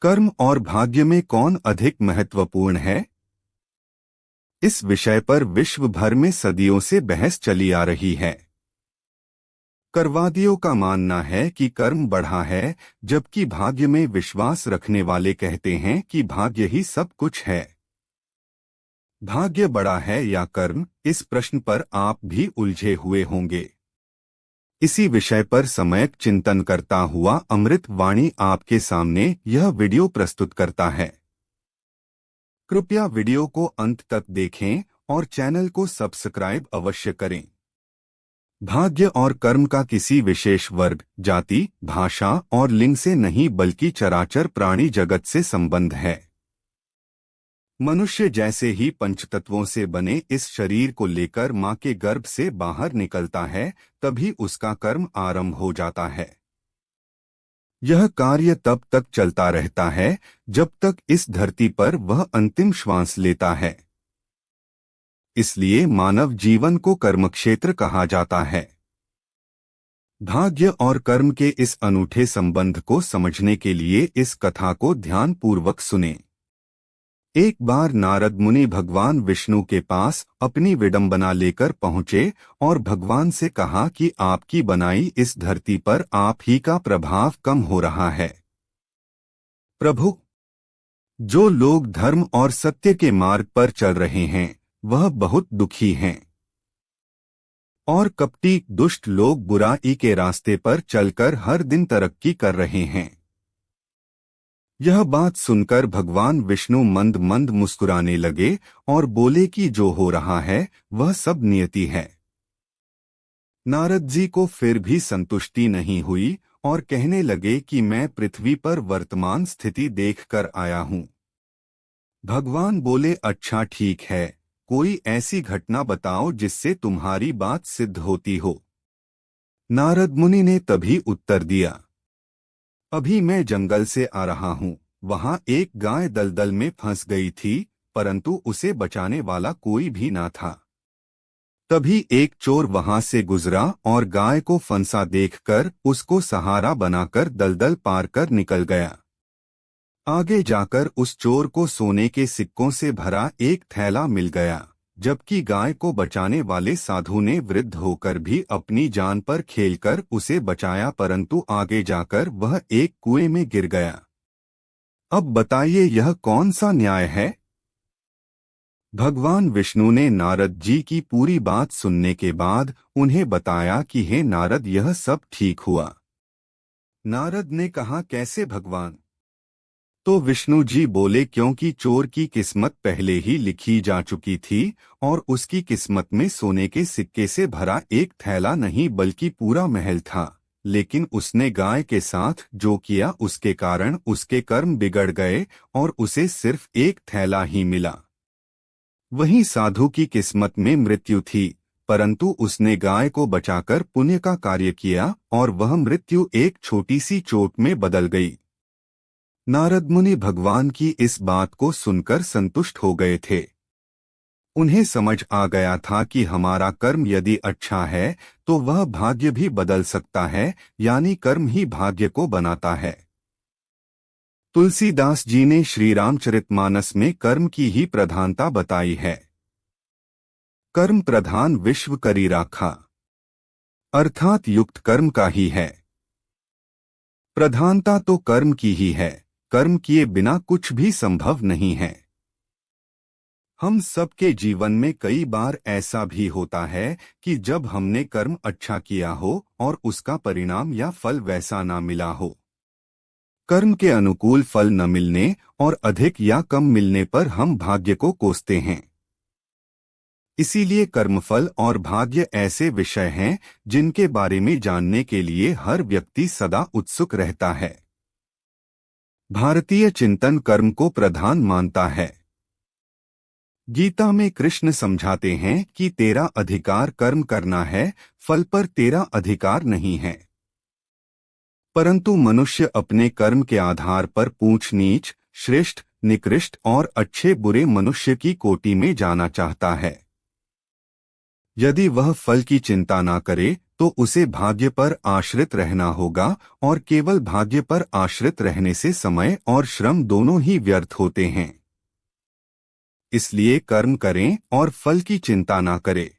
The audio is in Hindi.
कर्म और भाग्य में कौन अधिक महत्वपूर्ण है? इस विषय पर विश्व भर में सदियों से बहस चली आ रही है। कर्मवादियों का मानना है कि कर्म बढ़ा है, जबकि भाग्य में विश्वास रखने वाले कहते हैं कि भाग्य ही सब कुछ है। भाग्य बड़ा है या कर्म, इस प्रश्न पर आप भी उलझे हुए होंगे। इसी विषय पर सम्यक चिंतन करता हुआ अमृत वाणी आपके सामने यह वीडियो प्रस्तुत करता है। कृपया वीडियो को अंत तक देखें और चैनल को सब्सक्राइब अवश्य करें। भाग्य और कर्म का किसी विशेष वर्ग, जाति, भाषा और लिंग से नहीं बल्कि चराचर प्राणी जगत से संबंध है। मनुष्य जैसे ही पंचतत्वों से बने इस शरीर को लेकर मां के गर्भ से बाहर निकलता है, तभी उसका कर्म आरंभ हो जाता है। यह कार्य तब तक चलता रहता है जब तक इस धरती पर वह अंतिम श्वास लेता है। इसलिए मानव जीवन को कर्मक्षेत्र कहा जाता है। भाग्य और कर्म के इस अनूठे संबंध को समझने के लिए इस कथा को ध्यानपूर्वक सुनें। एक बार नारद मुनि भगवान विष्णु के पास अपनी विडंबना लेकर पहुंचे और भगवान से कहा कि आपकी बनाई इस धरती पर आप ही का प्रभाव कम हो रहा है। प्रभु, जो लोग धर्म और सत्य के मार्ग पर चल रहे हैं वह बहुत दुखी हैं, और कपटी दुष्ट लोग बुराई के रास्ते पर चलकर हर दिन तरक्की कर रहे हैं। यह बात सुनकर भगवान विष्णु मंद मंद मुस्कुराने लगे और बोले कि जो हो रहा है वह सब नियति है। नारद जी को फिर भी संतुष्टि नहीं हुई और कहने लगे कि मैं पृथ्वी पर वर्तमान स्थिति देखकर आया हूं। भगवान बोले, अच्छा ठीक है, कोई ऐसी घटना बताओ जिससे तुम्हारी बात सिद्ध होती हो। नारद मुनि ने तभी उत्तर दिया, अभी मैं जंगल से आ रहा हूँ। वहाँ एक गाय दलदल में फंस गई थी, परंतु उसे बचाने वाला कोई भी ना था। तभी एक चोर वहाँ से गुजरा और गाय को फंसा देखकर उसको सहारा बनाकर दलदल पार कर निकल गया। आगे जाकर उस चोर को सोने के सिक्कों से भरा एक थैला मिल गया, जबकि गाय को बचाने वाले साधु ने वृद्ध होकर भी अपनी जान पर खेलकर उसे बचाया, परंतु आगे जाकर वह एक कुएं में गिर गया। अब बताइए यह कौन सा न्याय है? भगवान विष्णु ने नारद जी की पूरी बात सुनने के बाद उन्हें बताया कि हे नारद, यह सब ठीक हुआ। नारद ने कहा, कैसे भगवान? तो विष्णु जी बोले, क्योंकि चोर की किस्मत पहले ही लिखी जा चुकी थी और उसकी किस्मत में सोने के सिक्के से भरा एक थैला नहीं बल्कि पूरा महल था, लेकिन उसने गाय के साथ जो किया उसके कारण उसके कर्म बिगड़ गए और उसे सिर्फ एक थैला ही मिला। वहीं साधु की किस्मत में मृत्यु थी, परंतु उसने गाय को बचाकर पुण्य का कार्य किया और वह मृत्यु एक छोटी सी चोट में बदल गई। नारद मुनि भगवान की इस बात को सुनकर संतुष्ट हो गए थे। उन्हें समझ आ गया था कि हमारा कर्म यदि अच्छा है तो वह भाग्य भी बदल सकता है, यानी कर्म ही भाग्य को बनाता है। तुलसीदास जी ने श्री रामचरितमानस में कर्म की ही प्रधानता बताई है। कर्म प्रधान विश्व करी राखा, अर्थात युक्त कर्म का ही है। प्रधानता तो कर्म की ही है, कर्म किए बिना कुछ भी संभव नहीं है। हम सबके जीवन में कई बार ऐसा भी होता है कि जब हमने कर्म अच्छा किया हो और उसका परिणाम या फल वैसा ना मिला हो। कर्म के अनुकूल फल न मिलने और अधिक या कम मिलने पर हम भाग्य को कोसते हैं। इसीलिए कर्मफल और भाग्य ऐसे विषय हैं जिनके बारे में जानने के लिए हर व्यक्ति सदा उत्सुक रहता है। भारतीय चिंतन कर्म को प्रधान मानता है। गीता में कृष्ण समझाते हैं कि तेरा अधिकार कर्म करना है, फल पर तेरा अधिकार नहीं है। परंतु मनुष्य अपने कर्म के आधार पर ऊंच नीच, श्रेष्ठ, निकृष्ट और अच्छे बुरे मनुष्य की कोटि में जाना चाहता है। यदि वह फल की चिंता ना करे तो उसे भाग्य पर आश्रित रहना होगा, और केवल भाग्य पर आश्रित रहने से समय और श्रम दोनों ही व्यर्थ होते हैं। इसलिए कर्म करें और फल की चिंता ना करें।